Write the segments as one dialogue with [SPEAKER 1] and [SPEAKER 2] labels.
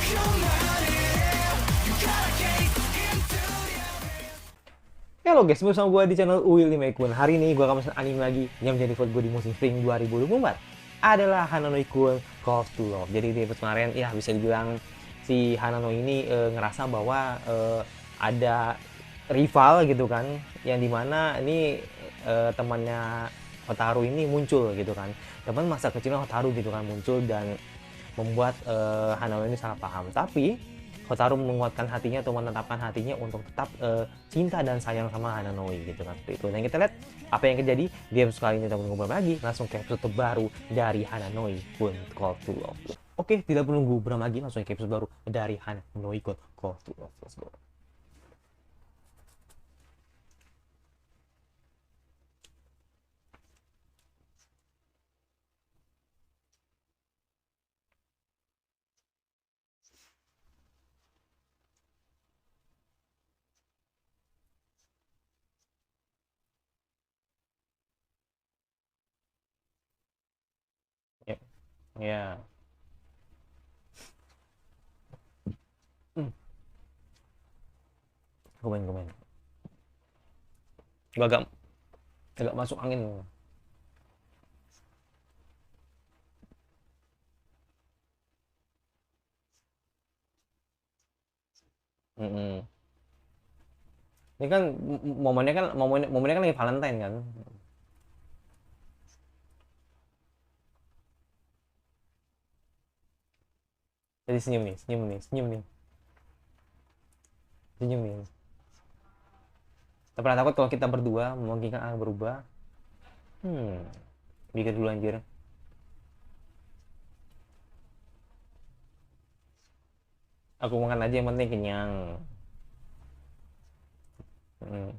[SPEAKER 1] Halo guys, bersama gue di channel Uil Maekun. Hari ini gue akan pesan anime lagi yang menjadi favorit gue di musim spring 2024 adalah Hananoi Kun Calls to Love. Jadi di episode kemarin ya bisa dibilang si Hananoi ini ngerasa bahwa ada rival gitu kan, yang dimana ini temannya Hotaru ini muncul gitu kan. Teman masa kecilnya Hotaru gitu kan muncul dan membuat Hananoi ini salah paham. Tapi Hotaru menguatkan hatinya atau menetapkan hatinya untuk tetap cinta dan sayang sama Hananoi gitu kan. Seperti itu. Dan kita lihat apa yang terjadi di episode kali ini. Kita ngobrol lagi langsung ke episode terbaru dari Hananoi Kun Call to Love. Oke, tidak perlu nunggu berapa lagi, langsung ke episode baru dari Hananoi Kun Call to Love. Let's go. Ya, ya. Hmm. Komen. Gue agak masuk angin. Mm-mm. Ini kan momennya kan lagi Valentine kan. Jadi senyum nih. Tak pernah takut kalau kita berdua memungkinkan akan berubah. Hmm, mikir dulu anjir. Aku makan aja yang penting kenyang. Hmm,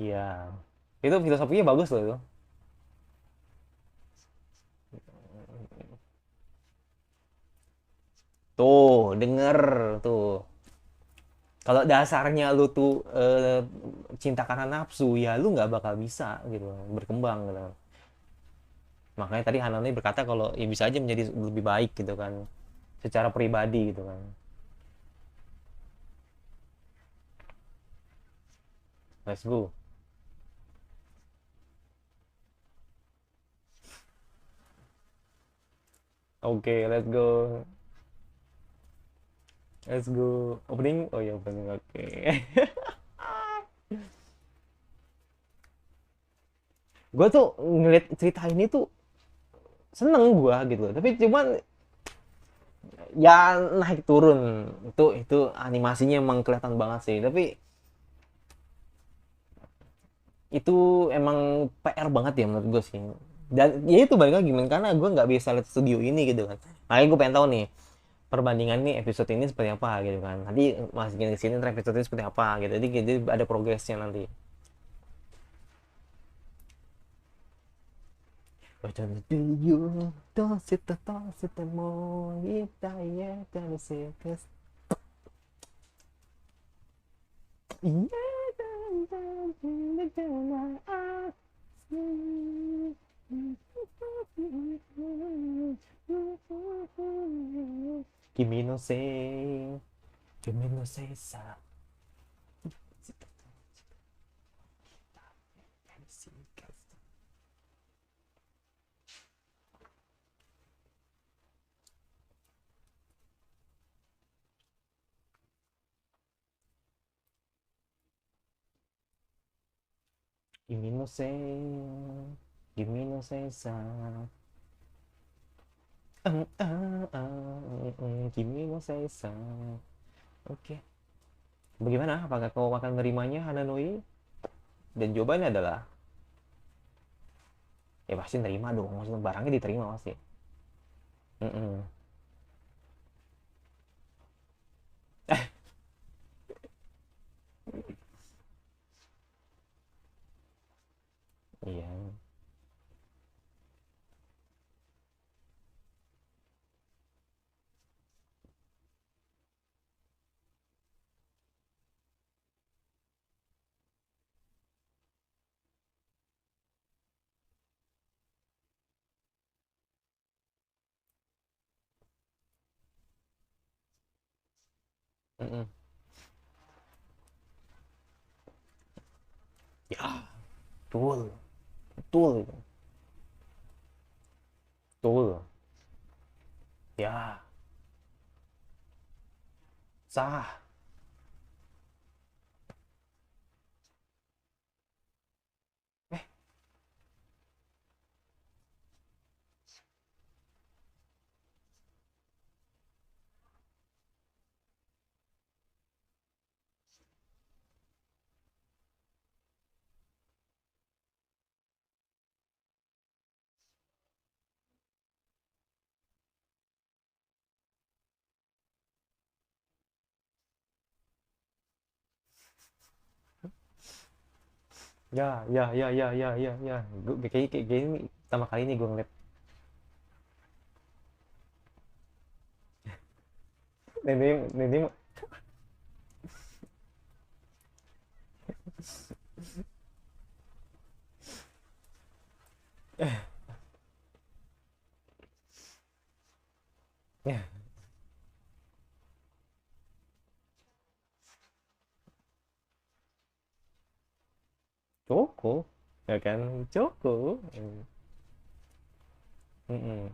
[SPEAKER 1] iya. Itu filosofinya bagus loh itu. Tuh, denger tuh. Kalau dasarnya lu tuh cinta karena nafsu, ya lu nggak bakal bisa gitu, berkembang gitu. Makanya tadi Hanani berkata kalau ya bisa aja menjadi lebih baik gitu kan, secara pribadi gitu kan. Let's go. Oke, okay, let's go. Let's go. Opening? Oh ya opening. Oke. Okay. Gue tuh ngeliat cerita ini tuh seneng gue gitu, tapi cuman ya naik turun. Itu animasinya emang kelihatan banget sih, tapi itu emang PR banget ya menurut gue sih. Dan ya itu balik lagi men, karena gue nggak bisa lihat studio ini gitu kan. Makanya gue pengen tahu nih perbandingan nih episode ini seperti apa gitu kan. Nanti masukin ke sini ntar episode ini seperti apa gitu. Jadi ada progresnya nanti. 君のせい夢のせいさ君のせい君のせいさ君のせいさ Oke, bagaimana? Apakah kau akan menerimanya, Hananoi? Dan jawabannya adalah, ya pasti nerima dong. Maksudnya barangnya diterima pasti. Mm-mm. Iya. Mm-mm. Ya, betul, betul, betul. Ya, sah. Eh, ya. Kayak gini pertama kali ini gue ngeliat ini ya Joko, ya kan Joko. Mm-mm.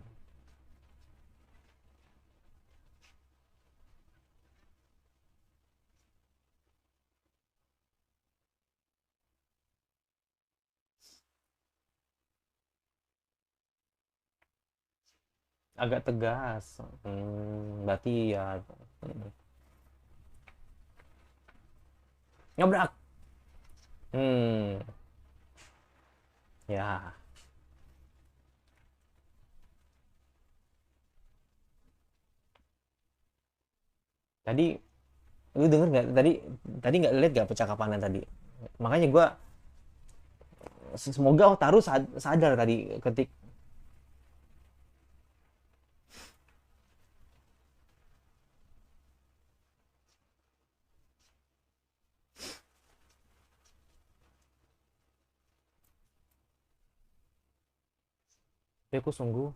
[SPEAKER 1] Agak tegas. Berarti ya mm, ngabrak. Hmm, ya. Tadi lu denger nggak tadi tadi nggak lihat nggak percakapannya tadi? Makanya gue semoga Otaru sadar tadi ketik ya aku sungguh.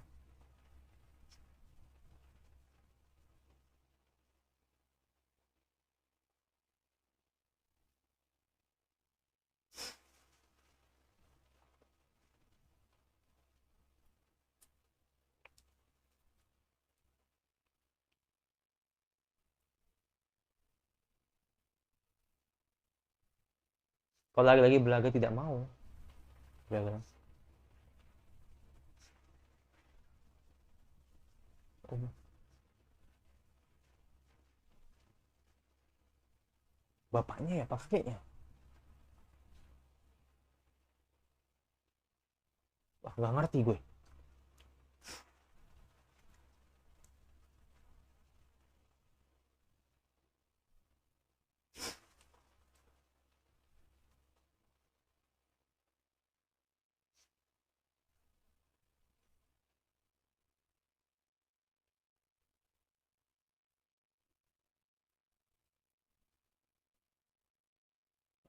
[SPEAKER 1] Kalau lagi-lagi belaga tidak mau. Belaga. Oh, bapaknya ya, pak kakeknya. Wah, nggak ngerti gue.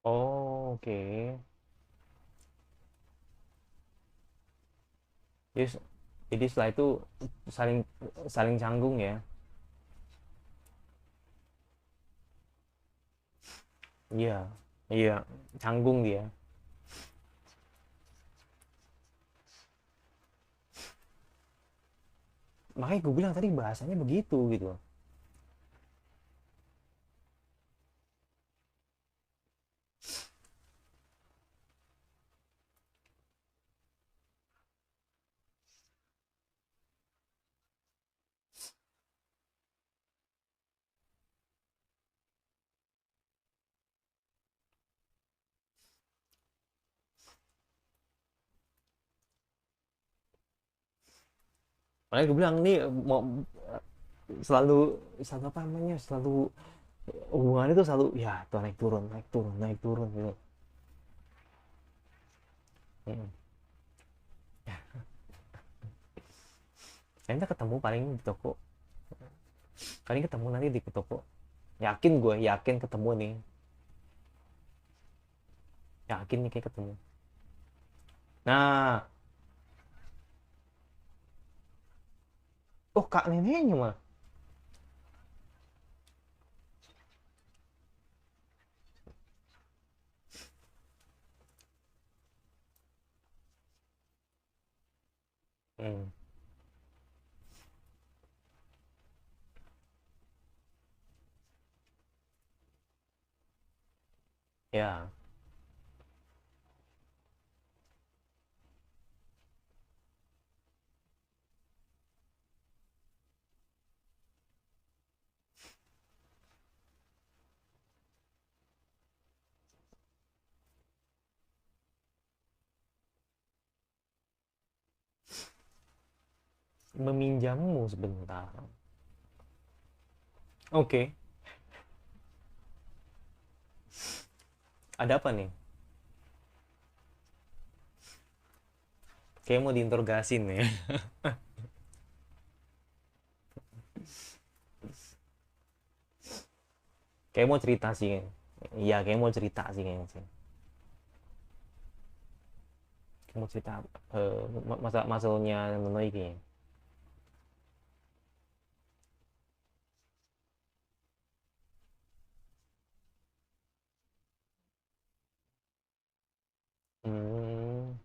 [SPEAKER 1] Oh, oke. Jadi, jadi setelah itu saling saling canggung ya. Iya, iya, canggung dia. Makanya gue bilang tadi bahasanya begitu gitu. Makanya gue bilang nih mau selalu selalu apa namanya selalu hubungan itu selalu ya tuh naik turun naik turun naik turun gitu. Mm. Nanti ketemu paling di toko, paling ketemu nanti di toko. Yakin gue, yakin ketemu nih, yakin nih kayak ketemu. Nah, oh kak neneknya mah. Hmm. Ya, meminjammu sebentar. Oke, ada apa nih? Kayak mau diinterogasi nih. Kayak mau cerita sih. Iya, kayak mau cerita sih kayaknya sih. Kayak mau cerita masalahnya Nonoi kayaknya. Hmm,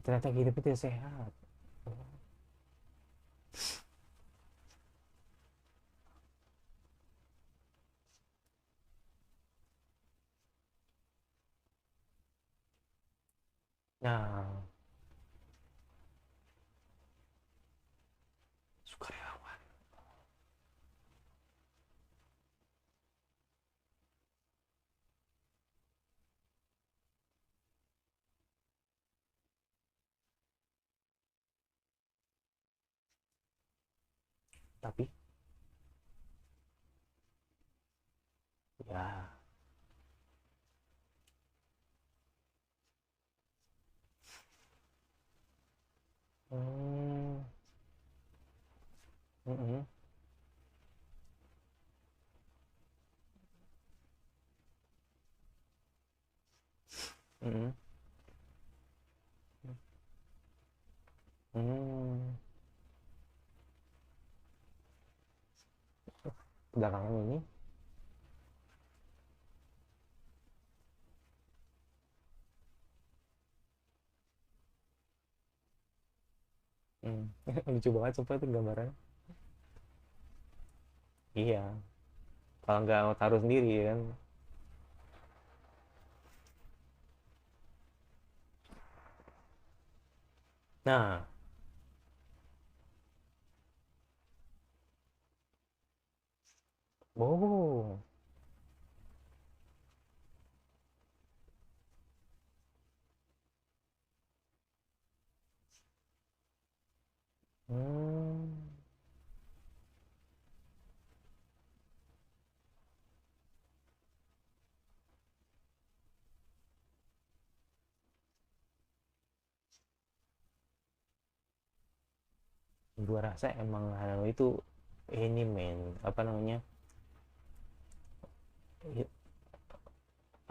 [SPEAKER 1] ternyata hidup itu sehat. Nah, sukarelawan. Tapi, ya. Hmm, mm-mm, mm-mm, hmm. Belakangan ini, hmm. Lucu banget sumpah itu gambarannya. Iya, kalau nggak taruh sendiri kan. Nah, oh, hmm. Gua rasa emang Hanano itu ini men, apa namanya, i-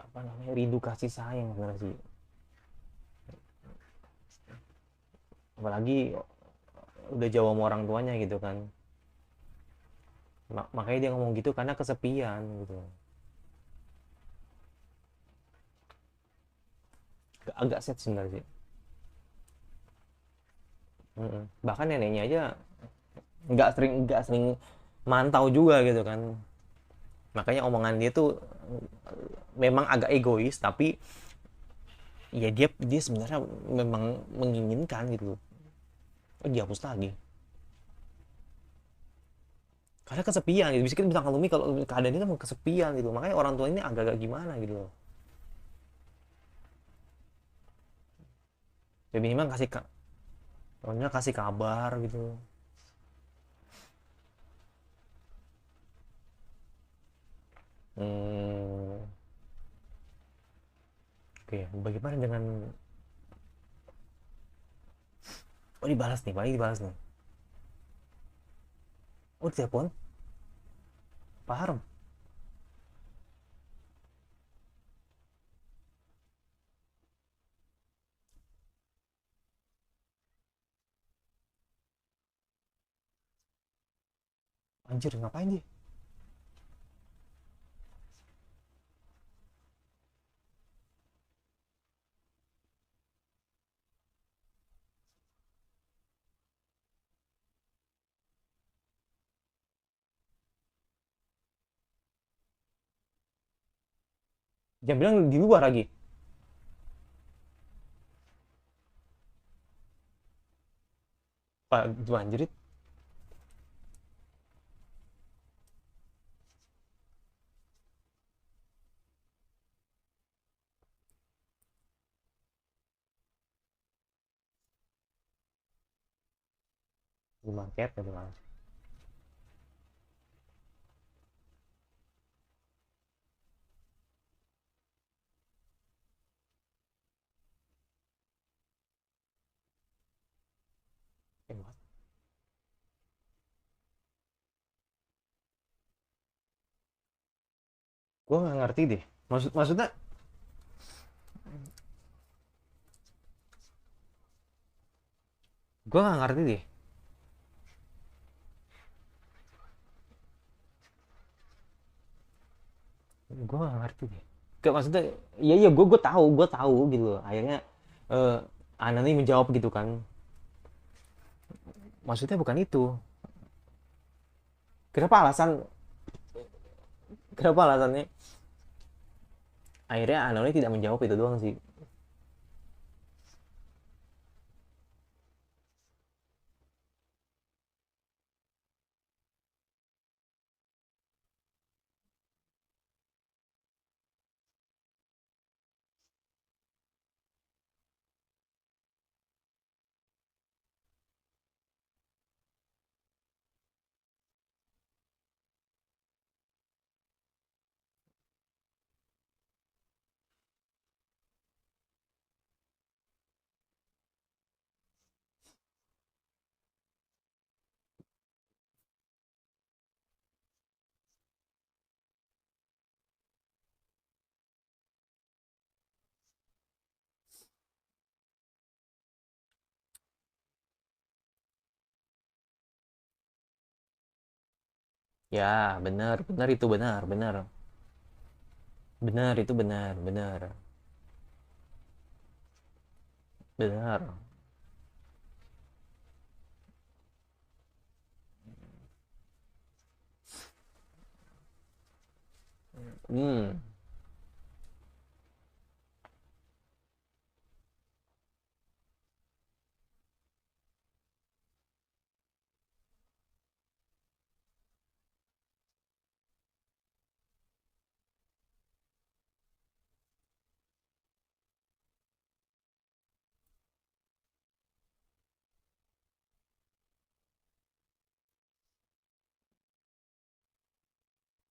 [SPEAKER 1] apa namanya, rindu kasih sayang sebenarnya sih. Apalagi udah jauh sama orang tuanya gitu kan. Makanya dia ngomong gitu karena kesepian gitu. Agak sad sebenarnya sih. Mm-mm. Bahkan neneknya aja nggak sering mantau juga gitu kan. Makanya omongan dia tuh memang agak egois, tapi ya dia dia sebenarnya memang menginginkan gitu. Oh, dihapus lagi karena kesepian gitu. Bisa kita bilang kalumi kalau keadaan itu emang kesepian gitu, makanya orang tua ini agak-agak gimana gitu loh. Ya minimal kasih pokoknya kasih kabar gitu. Hmm, oke, bagaimana dengan, oh dibalas nih, paling dibalas nih. Oh telepon Pak Harem, anjir ngapain dia? Jam bilang di luar lagi. Pak anjrit. Di market ya bang. Gue nggak ngerti deh. Maksudnya gue nggak ngerti deh. Gue nggak ngerti deh. Gak maksudnya, iya iya gue tahu gitu loh. Akhirnya eh Anani menjawab gitu kan. Maksudnya bukan itu. Kenapa alasan? Kenapa alasannya? Akhirnya Anani tidak menjawab itu doang sih. Ya, benar, benar itu benar, benar. Benar itu benar, benar. Benar. Hmm.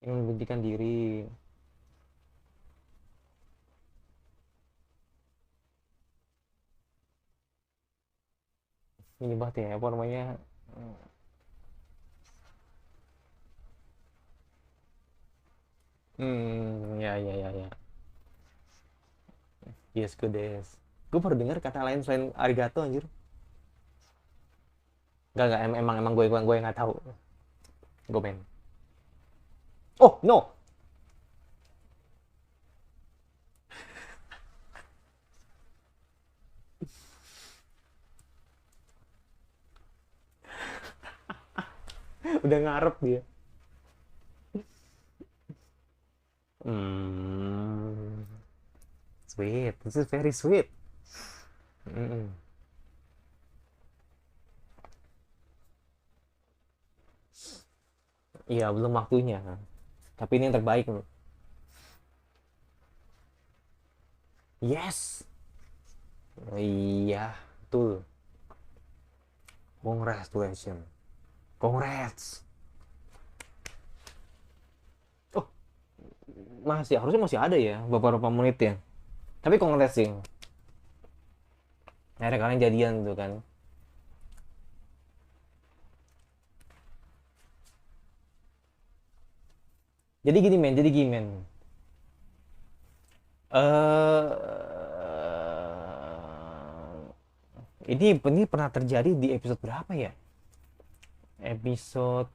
[SPEAKER 1] Yang membuktikan diri. Ini banget ya, apa namanya? Ya, ya, ya, ya. Yes, good days. Gue baru dengar kata lain selain arigato anjir. Gak, emang emang gue nggak tahu. Gue main. Oh, no. Udah ngarep dia. Hmm. Sweet. This is very sweet. Mm-mm. Iya, belum waktunya. Tapi ini yang terbaik loh. Yes. Oh, iya, betul. Congratulations. Congrats. Oh, masih harusnya masih ada ya beberapa menit ya. Tapi congrats sih. Akhirnya kalian jadian tuh kan. Jadi gini men. Ini pernah terjadi di episode berapa ya? Episode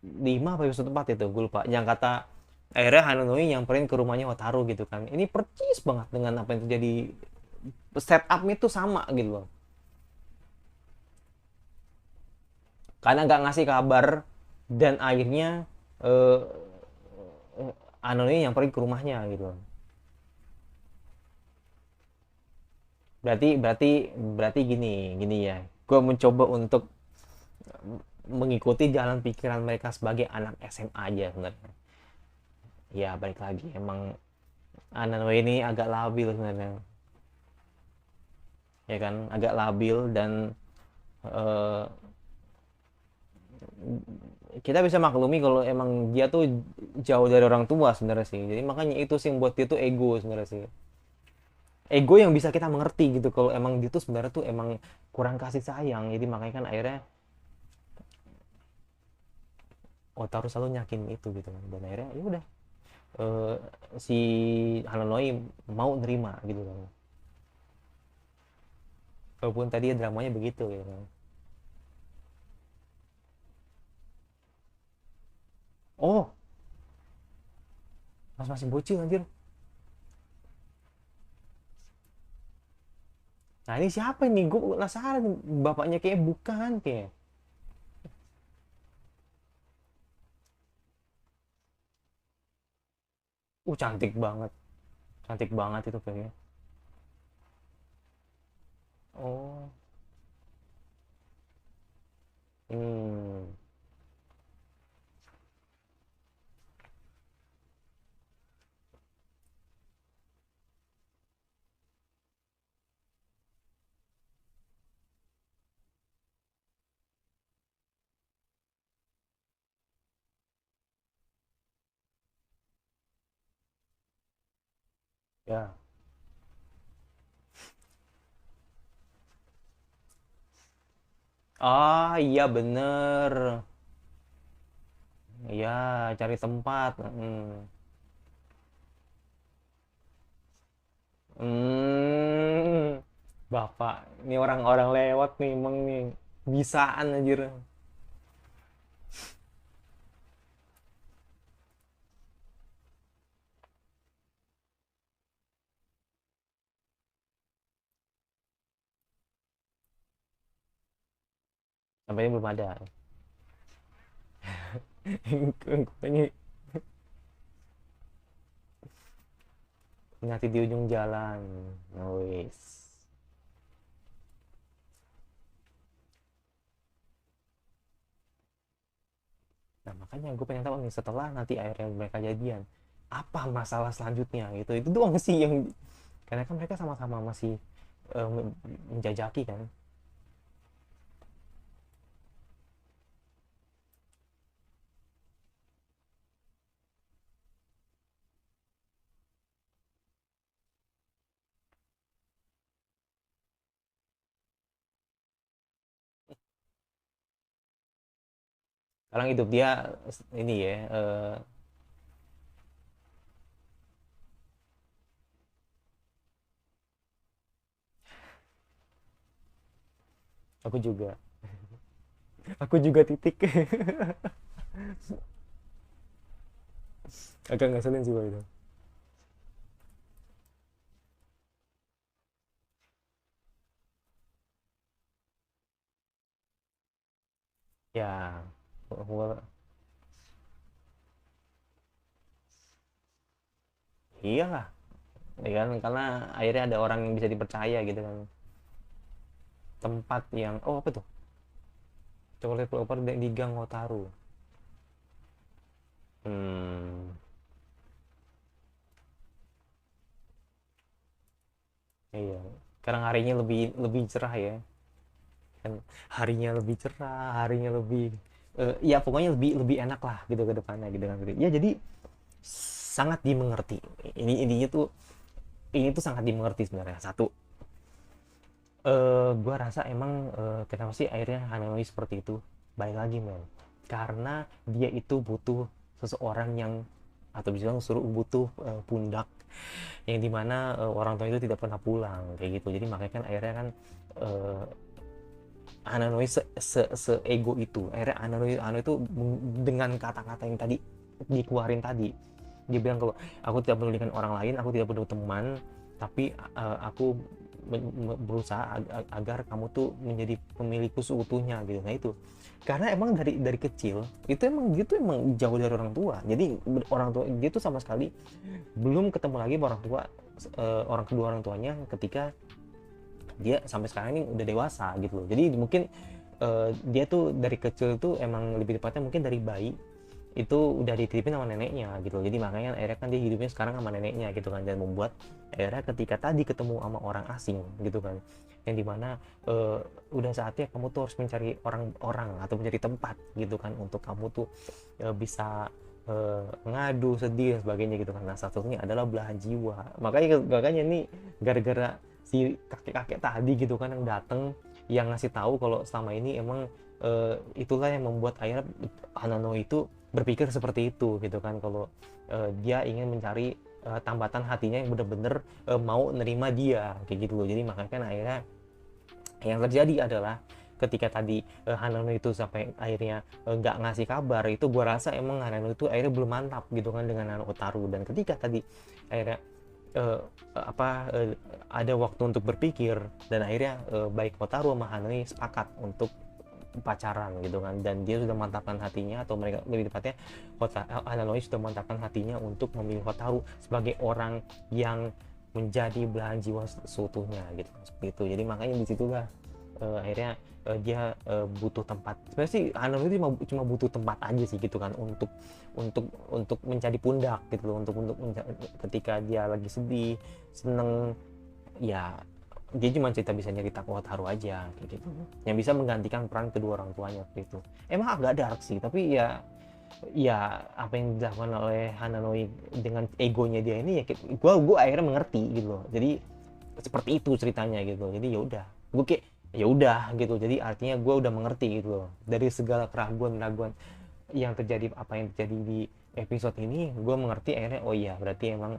[SPEAKER 1] 5 apa episode 4 itu, gue lupa. Yang kata akhirnya Hananoi nyamperin ke rumahnya Wataru gitu kan. Ini percis banget dengan apa yang terjadi. Setupnya tuh sama gitu loh. Karena nggak ngasih kabar dan akhirnya eh Hananoi nyamperin ke rumahnya gitu loh. berarti berarti berarti gini gini ya, gue mencoba untuk mengikuti jalan pikiran mereka sebagai anak SMA aja sebenarnya. Ya balik lagi emang anak ini agak labil sebenarnya, ya kan, agak labil dan eh, kita bisa maklumi kalau emang dia tuh jauh dari orang tua sebenarnya sih, jadi makanya itu sih yang buat dia tuh ego sebenarnya sih, ego yang bisa kita mengerti gitu kalau emang dia tuh sebenarnya tuh emang kurang kasih sayang, jadi makanya kan akhirnya Otaru selalu nyakin itu gitu kan, dan akhirnya ya udah, eh, si Hananoi mau nerima gitu kan, walaupun tadi dramanya begitu gitu kan. Oh, masih bocil anjir. Nah ini siapa ini, gue penasaran, bapaknya kayak bukan kayak. Cantik banget itu kayaknya. Oh, hmm, ya. Ah iya bener, iya cari tempat. Hmm, bapak, ini orang-orang lewat nih emang nih, bisaan anjir. Sampai ini belum ada. Ini nyati di ujung jalan. Noise. Nah makanya gue pengen tahu nih setelah nanti akhirnya mereka jadian, apa masalah selanjutnya gitu. Itu doang sih yang, karena kan mereka sama-sama masih menjajaki kan. Sekarang hidup dia ini ya, aku juga, aku juga titik. Agak ngeselin sih itu. Ya, iyalah, ya kan, karena akhirnya ada orang yang bisa dipercaya gitu kan. Tempat yang, oh apa tuh, coklat pelopor di Gang Otaru. Hmm, iya. Sekarang harinya lebih lebih cerah ya. Kan harinya lebih cerah, harinya lebih ya pokoknya lebih lebih enak lah gitu ke depannya gitu kan. Ya jadi sangat dimengerti. Intinya tuh ini tuh sangat dimengerti sebenarnya. Satu, gua rasa emang kenapa sih akhirnya Hanoi seperti itu? Baik lagi men. Karena dia itu butuh seseorang yang, atau bisa suruh butuh pundak yang dimana orang tua itu tidak pernah pulang kayak gitu, jadi makanya kan akhirnya kan uh, Hanoi se ego itu, akhirnya Hanoi itu dengan kata-kata yang tadi dikeluarin tadi, dia bilang kalau aku tidak pedulikan orang lain, aku tidak perlu teman, tapi aku berusaha agar kamu tuh menjadi pemilikku seutuhnya gitu. Nah itu karena emang dari kecil itu emang dia tuh emang jauh dari orang tua, jadi orang tua dia tuh sama sekali belum ketemu lagi sama orang tua, orang kedua orang tuanya ketika dia sampai sekarang ini udah dewasa gitu loh. Jadi mungkin dia tuh dari kecil tuh emang lebih tepatnya mungkin dari bayi itu udah dititipin sama neneknya gitu. Jadi makanya akhirnya kan dia hidupnya sekarang sama neneknya gitu kan, dan membuat akhirnya ketika tadi ketemu sama orang asing gitu kan, yang dimana udah saatnya kamu tuh harus mencari orang-orang atau mencari tempat gitu kan untuk kamu tuh bisa ngadu sedih dan sebagainya gitu kan. Nah salah satunya adalah belahan jiwa. Makanya nih gara-gara si kakek-kakek tadi gitu kan yang dateng, yang ngasih tahu kalau selama ini emang itulah yang membuat akhirnya Hanano itu berpikir seperti itu gitu kan, kalau dia ingin mencari tambatan hatinya yang bener-bener mau nerima dia kayak gitu loh. Jadi makanya kan akhirnya yang terjadi adalah ketika tadi Hanano itu sampai akhirnya nggak ngasih kabar, itu gua rasa emang Hanano itu akhirnya belum mantap gitu kan dengan Nano Hotaru. Dan ketika tadi akhirnya ada waktu untuk berpikir, dan akhirnya baik Hotaru sama Hanano sepakat untuk pacaran gitu kan, dan dia sudah mantapkan hatinya, atau mereka lebih tepatnya Hananoi sudah mantapkan hatinya untuk memilih Hotaru sebagai orang yang menjadi belahan jiwa seutuhnya gitu, seperti itu. Jadi makanya disitulah akhirnya dia butuh tempat. Sebenarnya sih Hananoi itu cuma butuh tempat aja sih gitu kan, untuk menjadi pundak gitu loh, untuk ketika dia lagi sedih, seneng, ya dia cuma bisa nyerita ke Hotaru aja kayak gitu, yang bisa menggantikan peran kedua orang tuanya seperti itu. Emang agak dark sih, tapi ya apa yang dilakukan oleh Hananoi dengan egonya dia ini, ya gue akhirnya mengerti gitu loh. Jadi seperti itu ceritanya gitu. Jadi ya udah, gue kayak ya udah gitu. Jadi artinya gue udah mengerti gitu loh, dari segala keraguan yang terjadi, apa yang terjadi di episode ini, gue mengerti akhirnya. Oh iya, berarti emang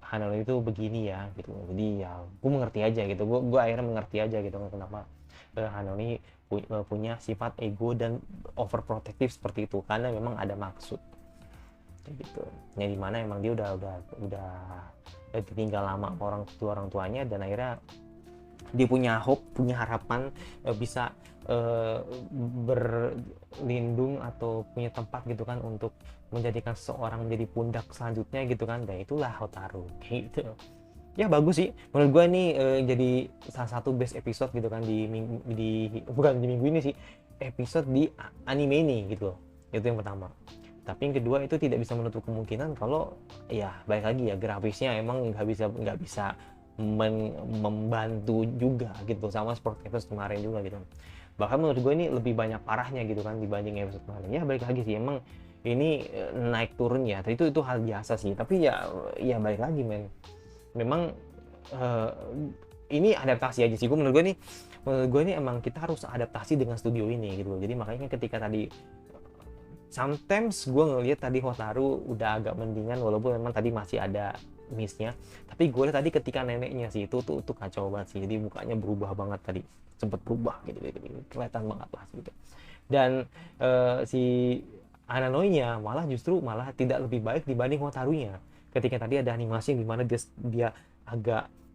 [SPEAKER 1] Hanano itu begini ya gitu. Jadi ya gue mengerti aja gitu, gue akhirnya mengerti aja gitu kenapa Hanano ini punya sifat ego dan overprotective seperti itu, karena memang ada maksud kayak gitu. Yang dimana emang dia udah ditinggal lama orang tuanya, dan akhirnya dia punya hope, punya harapan bisa berlindung atau punya tempat gitu kan, untuk menjadikan seseorang menjadi pundak selanjutnya gitu kan. Dan itulah Hotaru kayak gitu. Ya bagus sih menurut gue ini, jadi salah satu best episode gitu kan bukan di minggu ini sih, episode di anime ini gitu loh. Itu yang pertama. Tapi yang kedua, itu tidak bisa menutup kemungkinan kalau ya balik lagi ya, grafisnya emang nggak bisa membantu juga gitu, sama seperti episode kemarin juga gitu. Bahkan menurut gue ini lebih banyak parahnya gitu kan dibanding episode kemarin. Ya balik lagi sih, emang ini naik turun ya, itu hal biasa sih. Tapi ya balik lagi men, memang ini adaptasi aja sih. Menurut gue ini emang kita harus adaptasi dengan studio ini gitu. Jadi makanya ketika tadi sometimes gue ngeliat tadi Hotaru udah agak mendingan, walaupun memang tadi masih ada miss-nya. Tapi gue lihat tadi ketika neneknya sih itu kacau banget sih. Jadi mukanya berubah banget tadi, sempet berubah gitu, kelihatan banget lah gitu. Dan si Hananoi-nya malah tidak lebih baik dibanding Hotarunya. Ketika tadi ada animasi yang dimana dia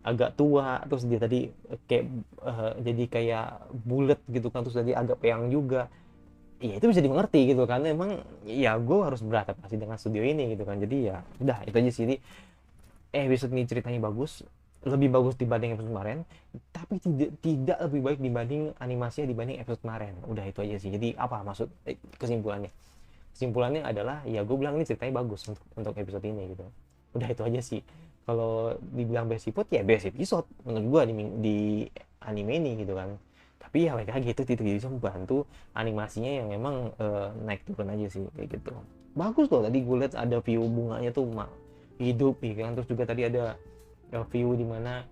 [SPEAKER 1] agak tua, terus dia tadi kayak jadi kayak bulat gitu kan, terus tadi agak peyang juga. Ya itu bisa dimengerti gitu kan, emang ya gue harus beradaptasi dengan studio ini gitu kan. Jadi ya udah itu aja sih. Jadi episode ini ceritanya bagus, lebih bagus dibanding episode kemarin, tapi tidak lebih baik dibanding animasinya dibanding episode kemarin. Udah itu aja sih. Jadi apa maksud kesimpulannya adalah ya gue bilang ini ceritanya bagus untuk episode ini gitu. Udah itu aja sih. Kalau dibilang best episode ya best episode menurut gue di anime ini gitu kan. Tapi ya mereka gitu tidak bisa membantu animasinya yang memang naik turun aja sih kayak gitu. Bagus loh, tadi gue lihat ada view bunganya tuh hidup ya kan. Terus juga tadi ada view di mana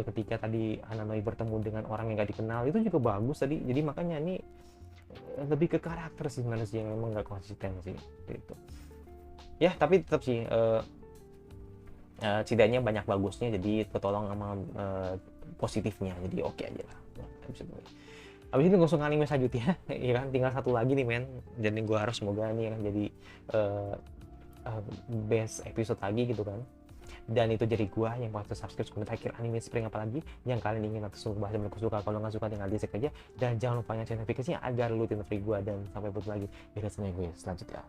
[SPEAKER 1] ketika tadi Hanamai bertemu dengan orang yang gak dikenal, itu juga bagus tadi. Jadi makanya ini lebih ke karakter sih manusia yang memang gak konsisten sih gitu. Ya tapi tetap sih setidaknya banyak bagusnya, jadi ketolong sama positifnya, jadi oke aja lah. Abis itu langsung anime selanjutnya ya kan, tinggal satu lagi nih men, jadi gue harus semoga ini kan jadi best episode lagi gitu kan. Dan itu jadi gue yang mau subscribe, komentar akhir anime spring apalagi yang kalian ingin atau suka bahas dan suka. Kalau nggak suka tinggal dislike aja, dan jangan lupa nyalain notifikasinya agar lu tidak free gue. Dan sampai bertemu lagi di video gue selanjutnya.